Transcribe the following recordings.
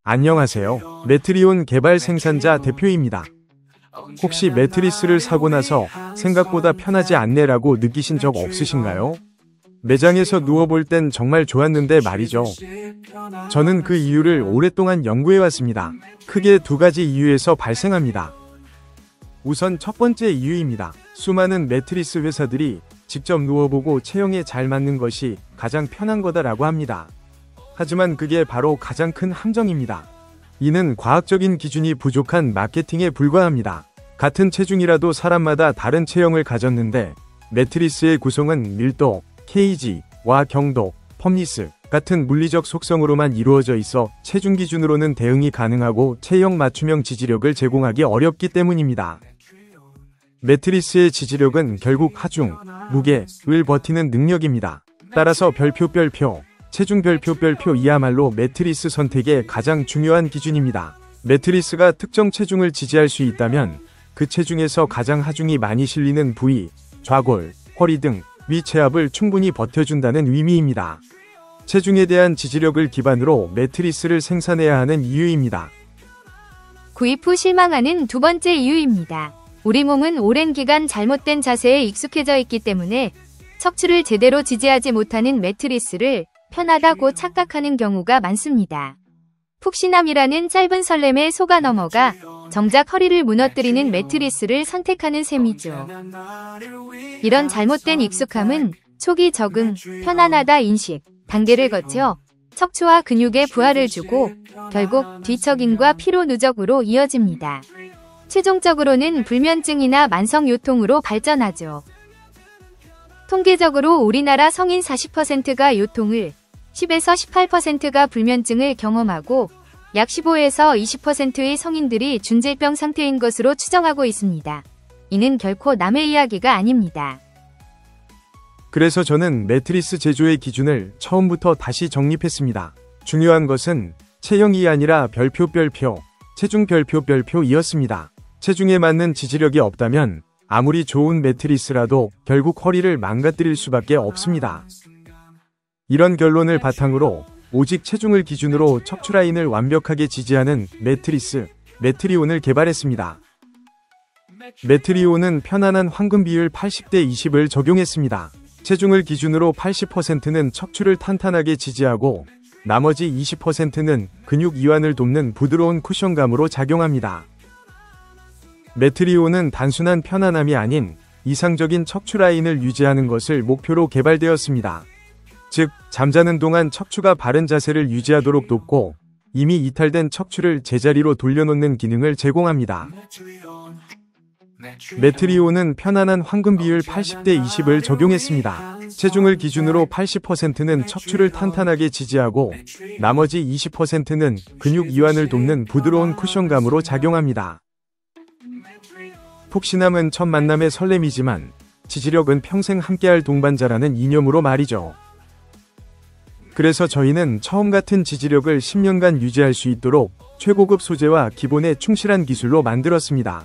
안녕하세요. 매트리온 개발 생산자 대표입니다. 혹시 매트리스를 사고 나서 생각보다 편하지 않네라고 느끼신 적 없으신가요? 매장에서 누워볼 땐 정말 좋았는데 말이죠. 저는 그 이유를 오랫동안 연구해왔습니다. 크게 두 가지 이유에서 발생합니다. 우선 첫 번째 이유입니다. 수많은 매트리스 회사들이 직접 누워보고 체형에 잘 맞는 것이 가장 편한 거다라고 합니다. 하지만 그게 바로 가장 큰 함정입니다. 이는 과학적인 기준이 부족한 마케팅에 불과합니다. 같은 체중이라도 사람마다 다른 체형을 가졌는데 매트리스의 구성은 밀도, kg와 경도, 펌니스 같은 물리적 속성으로만 이루어져 있어 체중 기준으로는 대응이 가능하고 체형 맞춤형 지지력을 제공하기 어렵기 때문입니다. 매트리스의 지지력은 결국 하중, 무게를 버티는 능력입니다. 따라서 별표 체중 별표 이야말로 매트리스 선택의 가장 중요한 기준입니다. 매트리스가 특정 체중을 지지할 수 있다면 그 체중에서 가장 하중이 많이 실리는 부위, 좌골, 허리 등 위체압을 충분히 버텨준다는 의미입니다. 체중에 대한 지지력을 기반으로 매트리스를 생산해야 하는 이유입니다. 구입 후 실망하는 두 번째 이유입니다. 우리 몸은 오랜 기간 잘못된 자세에 익숙해져 있기 때문에 척추를 제대로 지지하지 못하는 매트리스를 편하다고 착각하는 경우가 많습니다. 푹신함이라는 짧은 설렘에 속아 넘어가 정작 허리를 무너뜨리는 매트리스를 선택하는 셈이죠. 이런 잘못된 익숙함은 초기 적응, 편안하다 인식, 단계를 거쳐 척추와 근육에 부하를 주고 결국 뒤척임과 피로 누적으로 이어집니다. 최종적으로는 불면증이나 만성 요통으로 발전하죠. 통계적으로 우리나라 성인 40%가 요통을, 10에서 18%가 불면증을 경험하고 약 15에서 20%의 성인들이 준질병 상태인 것으로 추정하고 있습니다. 이는 결코 남의 이야기가 아닙니다. 그래서 저는 매트리스 제조의 기준을 처음부터 다시 정립했습니다. 중요한 것은 체형이 아니라 체중 별표이었습니다. 체중에 맞는 지지력이 없다면 아무리 좋은 매트리스라도 결국 허리를 망가뜨릴 수밖에 없습니다. 이런 결론을 바탕으로 오직 체중을 기준으로 척추 라인을 완벽하게 지지하는 매트리온을 개발했습니다. 매트리온은 편안한 황금 비율 80대 20을 적용했습니다. 체중을 기준으로 80%는 척추를 탄탄하게 지지하고 나머지 20%는 근육 이완을 돕는 부드러운 쿠션감으로 작용합니다. 매트리온은 단순한 편안함이 아닌 이상적인 척추 라인을 유지하는 것을 목표로 개발되었습니다. 즉, 잠자는 동안 척추가 바른 자세를 유지하도록 돕고 이미 이탈된 척추를 제자리로 돌려놓는 기능을 제공합니다. 매트리온은 편안한 황금 비율 80대 20을 적용했습니다. 체중을 기준으로 80%는 척추를 탄탄하게 지지하고 나머지 20%는 근육 이완을 돕는 부드러운 쿠션감으로 작용합니다. 푹신함은 첫 만남의 설렘이지만 지지력은 평생 함께할 동반자라는 이념으로 말이죠. 그래서 저희는 처음 같은 지지력을 10년간 유지할 수 있도록 최고급 소재와 기본에 충실한 기술로 만들었습니다.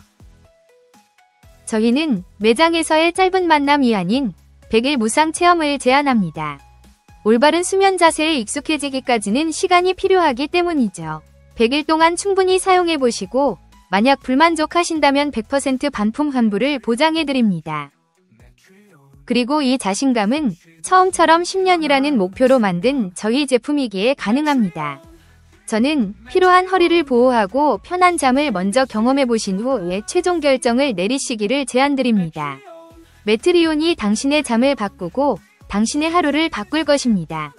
저희는 매장에서의 짧은 만남이 아닌 100일 무상 체험을 제안합니다. 올바른 수면 자세에 익숙해지기까지는 시간이 필요하기 때문이죠. 100일 동안 충분히 사용해보시고 만약 불만족하신다면 100% 반품 환불을 보장해드립니다. 그리고 이 자신감은 처음처럼 10년이라는 목표로 만든 저희 제품이기에 가능합니다. 저는 필요한 허리를 보호하고 편한 잠을 먼저 경험해보신 후에 최종 결정을 내리시기를 제안드립니다. 매트리온이 당신의 잠을 바꾸고 당신의 하루를 바꿀 것입니다.